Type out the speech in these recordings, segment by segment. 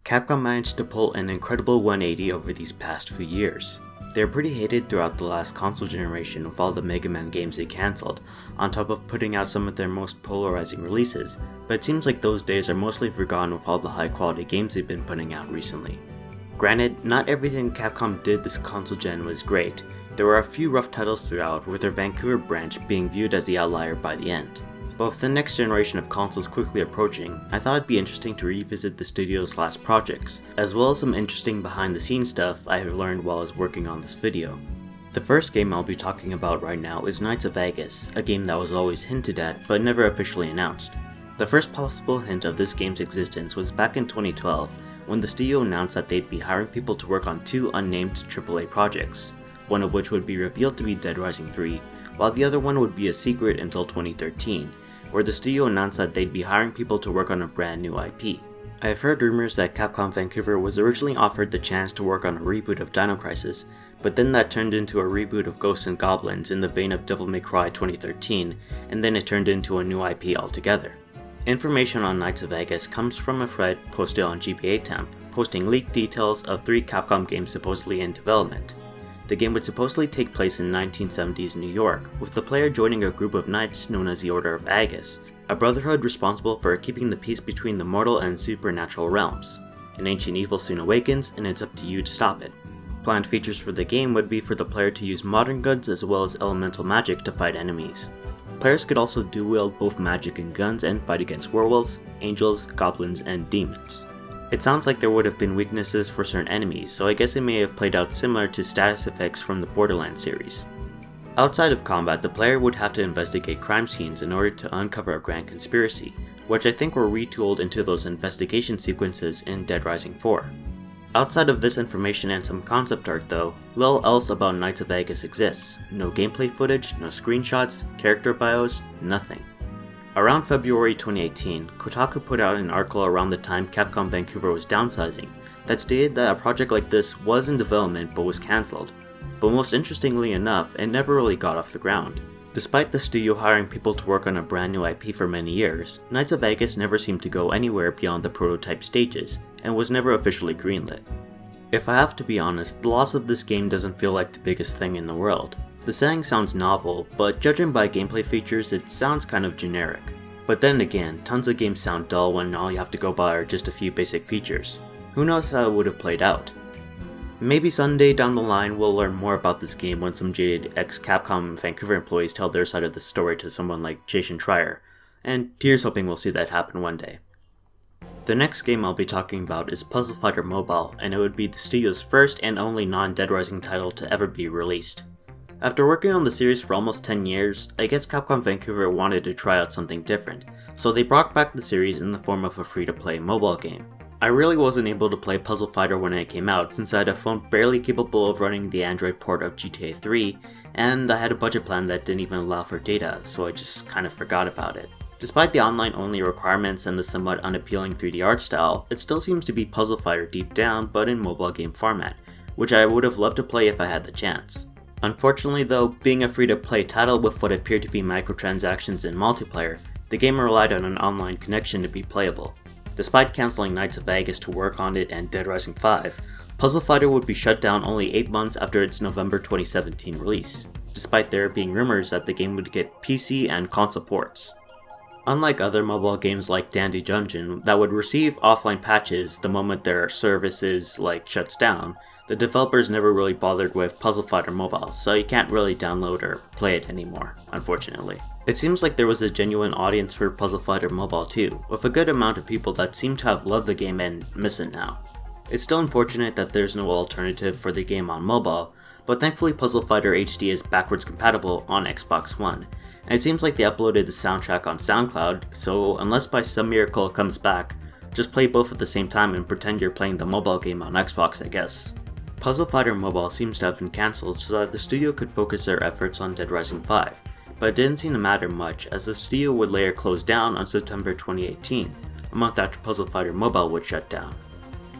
Capcom managed to pull an incredible 180 over these past few years. They were pretty hated throughout the last console generation with all the Mega Man games they cancelled, on top of putting out some of their most polarizing releases, but it seems like those days are mostly forgotten with all the high quality games they've been putting out recently. Granted, not everything Capcom did this console gen was great. There were a few rough titles throughout, with their Vancouver branch being viewed as the outlier by the end. But with the next generation of consoles quickly approaching, I thought it'd be interesting to revisit the studio's last projects, as well as some interesting behind the scenes stuff I have learned while I was working on this video. The first game I'll be talking about right now is Knights of Aegis, a game that was always hinted at but never officially announced. The first possible hint of this game's existence was back in 2012, when the studio announced that they'd be hiring people to work on two unnamed AAA projects, one of which would be revealed to be Dead Rising 3, while the other one would be a secret until 2013, where the studio announced that they'd be hiring people to work on a brand new IP. I have heard rumors that Capcom Vancouver was originally offered the chance to work on a reboot of Dino Crisis, but then that turned into a reboot of Ghosts and Goblins in the vein of Devil May Cry 2013, and then it turned into a new IP altogether. Information on Knights of Aegis comes from a thread posted on GBA Temp, posting leaked details of 3 Capcom games supposedly in development. The game would supposedly take place in 1970s New York, with the player joining a group of knights known as the Order of Aegis, a brotherhood responsible for keeping the peace between the mortal and supernatural realms. An ancient evil soon awakens, and it's up to you to stop it. Planned features for the game would be for the player to use modern guns as well as elemental magic to fight enemies. Players could also dual-wield both magic and guns and fight against werewolves, angels, goblins, and demons. It sounds like there would have been weaknesses for certain enemies, so I guess it may have played out similar to status effects from the Borderlands series. Outside of combat, the player would have to investigate crime scenes in order to uncover a grand conspiracy, which I think were retooled into those investigation sequences in Dead Rising 4. Outside of this information and some concept art though, little else about Knights of Aegis exists. No gameplay footage, no screenshots, character bios, nothing. Around February 2018, Kotaku put out an article around the time Capcom Vancouver was downsizing that stated that a project like this was in development but was cancelled. But most interestingly enough, it never really got off the ground. Despite the studio hiring people to work on a brand new IP for many years, Knights of Aegis never seemed to go anywhere beyond the prototype stages, and was never officially greenlit. If I have to be honest, the loss of this game doesn't feel like the biggest thing in the world. The setting sounds novel, but judging by gameplay features, it sounds kind of generic. But then again, tons of games sound dull when all you have to go by are just a few basic features. Who knows how it would have played out? Maybe someday down the line we'll learn more about this game when some jaded ex-Capcom Vancouver employees tell their side of the story to someone like Jason Schreier, and here's hoping we'll see that happen one day. The next game I'll be talking about is Puzzle Fighter Mobile, and it would be the studio's first and only non-Dead Rising title to ever be released. After working on the series for almost 10 years, I guess Capcom Vancouver wanted to try out something different, so they brought back the series in the form of a free-to-play mobile game. I really wasn't able to play Puzzle Fighter when it came out since I had a phone barely capable of running the Android port of GTA 3, and I had a budget plan that didn't even allow for data, so I just kind of forgot about it. Despite the online-only requirements and the somewhat unappealing 3D art style, it still seems to be Puzzle Fighter deep down but in mobile game format, which I would have loved to play if I had the chance. Unfortunately though, being a free-to-play title with what appeared to be microtransactions and multiplayer, the game relied on an online connection to be playable. Despite cancelling Knights of Aegis to work on it and Dead Rising 5, Puzzle Fighter would be shut down only 8 months after its November 2017 release, despite there being rumors that the game would get PC and console ports. Unlike other mobile games like Dandy Dungeon that would receive offline patches the moment their services shuts down, the developers never really bothered with Puzzle Fighter Mobile, so you can't really download or play it anymore, unfortunately. It seems like there was a genuine audience for Puzzle Fighter Mobile too, with a good amount of people that seem to have loved the game and miss it now. It's still unfortunate that there's no alternative for the game on mobile, but thankfully Puzzle Fighter HD is backwards compatible on Xbox One, and it seems like they uploaded the soundtrack on SoundCloud, so unless by some miracle it comes back, just play both at the same time and pretend you're playing the mobile game on Xbox, I guess. Puzzle Fighter Mobile seems to have been cancelled so that the studio could focus their efforts on Dead Rising 5, but it didn't seem to matter much as the studio would later close down on September 2018, a month after Puzzle Fighter Mobile would shut down.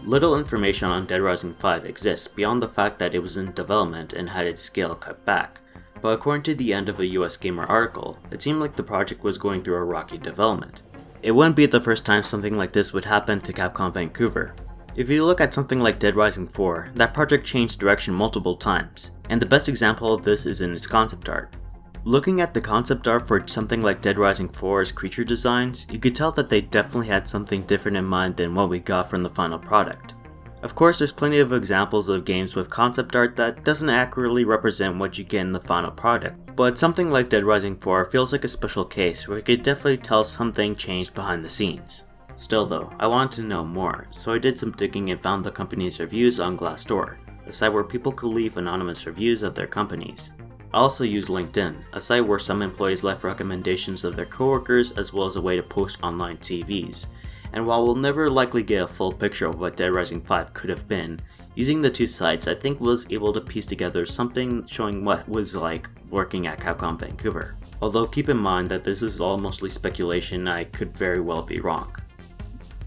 Little information on Dead Rising 5 exists beyond the fact that it was in development and had its scale cut back, but according to the end of a US Gamer article, it seemed like the project was going through a rocky development. It wouldn't be the first time something like this would happen to Capcom Vancouver. If you look at something like Dead Rising 4, that project changed direction multiple times, and the best example of this is in its concept art. Looking at the concept art for something like Dead Rising 4's creature designs, you could tell that they definitely had something different in mind than what we got from the final product. Of course, there's plenty of examples of games with concept art that doesn't accurately represent what you get in the final product, but something like Dead Rising 4 feels like a special case where you could definitely tell something changed behind the scenes. Still though, I wanted to know more, so I did some digging and found the company's reviews on Glassdoor, a site where people could leave anonymous reviews of their companies. I also used LinkedIn, a site where some employees left recommendations of their coworkers as well as a way to post online CVs. And while we'll never likely get a full picture of what Dead Rising 5 could have been, using the two sites I think was able to piece together something showing what it was like working at Capcom Vancouver. Although keep in mind that this is all mostly speculation, I could very well be wrong.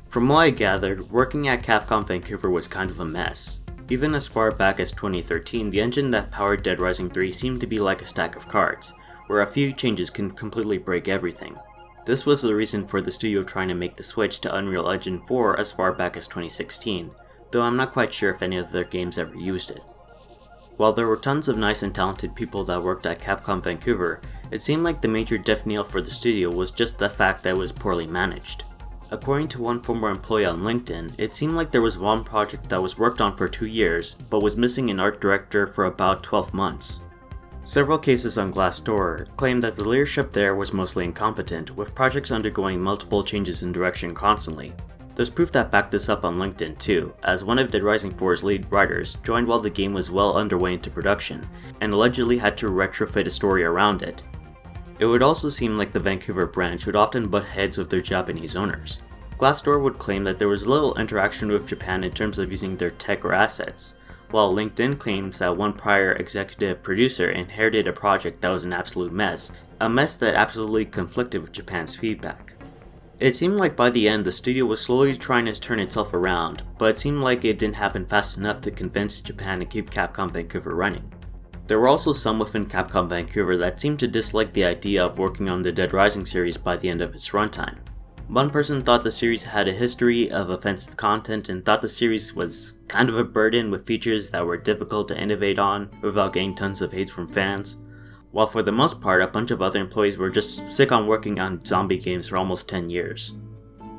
From what I gathered, working at Capcom Vancouver was kind of a mess. Even as far back as 2013, the engine that powered Dead Rising 3 seemed to be like a stack of cards, where a few changes can completely break everything. This was the reason for the studio trying to make the switch to Unreal Engine 4 as far back as 2016, though I'm not quite sure if any of their games ever used it. While there were tons of nice and talented people that worked at Capcom Vancouver, it seemed like the major death knell for the studio was just the fact that it was poorly managed. According to one former employee on LinkedIn, it seemed like there was one project that was worked on for 2 years, but was missing an art director for about 12 months. Several cases on Glassdoor claim that the leadership there was mostly incompetent, with projects undergoing multiple changes in direction constantly. There's proof that backed this up on LinkedIn too, as one of Dead Rising 4's lead writers joined while the game was well underway into production, and allegedly had to retrofit a story around it. It would also seem like the Vancouver branch would often butt heads with their Japanese owners. Glassdoor would claim that there was little interaction with Japan in terms of using their tech or assets, while LinkedIn claims that one prior executive producer inherited a project that was an absolute mess, a mess that absolutely conflicted with Japan's feedback. It seemed like by the end the studio was slowly trying to turn itself around, but it seemed like it didn't happen fast enough to convince Japan to keep Capcom Vancouver running. There were also some within Capcom Vancouver that seemed to dislike the idea of working on the Dead Rising series by the end of its runtime. One person thought the series had a history of offensive content and thought the series was kind of a burden with features that were difficult to innovate on without getting tons of hate from fans, while for the most part a bunch of other employees were just sick on working on zombie games for almost 10 years.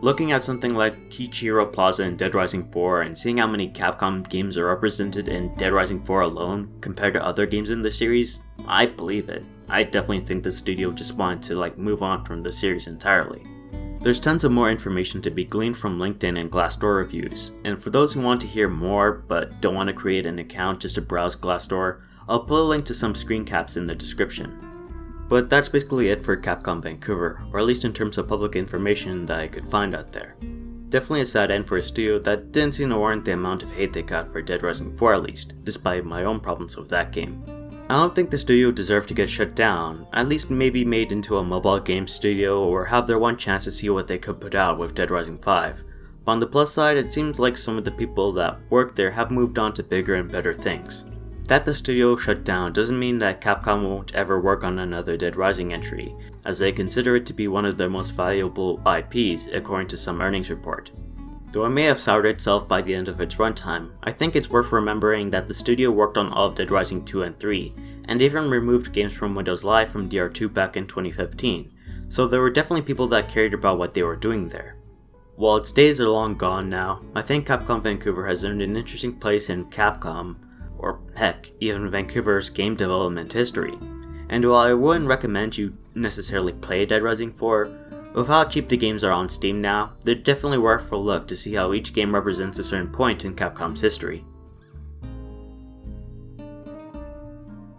Looking at something like Kichiro Plaza in Dead Rising 4 and seeing how many Capcom games are represented in Dead Rising 4 alone compared to other games in the series, I believe it. I definitely think the studio just wanted to move on from the series entirely. There's tons of more information to be gleaned from LinkedIn and Glassdoor reviews, and for those who want to hear more but don't want to create an account just to browse Glassdoor, I'll put a link to some screen caps in the description. But that's basically it for Capcom Vancouver, or at least in terms of public information that I could find out there. Definitely a sad end for a studio that didn't seem to warrant the amount of hate they got for Dead Rising 4 at least, despite my own problems with that game. I don't think the studio deserved to get shut down, at least maybe made into a mobile game studio or have their one chance to see what they could put out with Dead Rising 5. But on the plus side, it seems like some of the people that work there have moved on to bigger and better things. That the studio shut down doesn't mean that Capcom won't ever work on another Dead Rising entry, as they consider it to be one of their most valuable IPs according to some earnings report. Though it may have soured itself by the end of its runtime, I think it's worth remembering that the studio worked on all of Dead Rising 2 and 3, and even removed games from Windows Live from DR2 back in 2015, so there were definitely people that cared about what they were doing there. While its days are long gone now, I think Capcom Vancouver has earned an interesting place in Capcom, or heck, even Vancouver's game development history. And while I wouldn't recommend you necessarily play Dead Rising 4, with how cheap the games are on Steam now, they're definitely worth a look to see how each game represents a certain point in Capcom's history.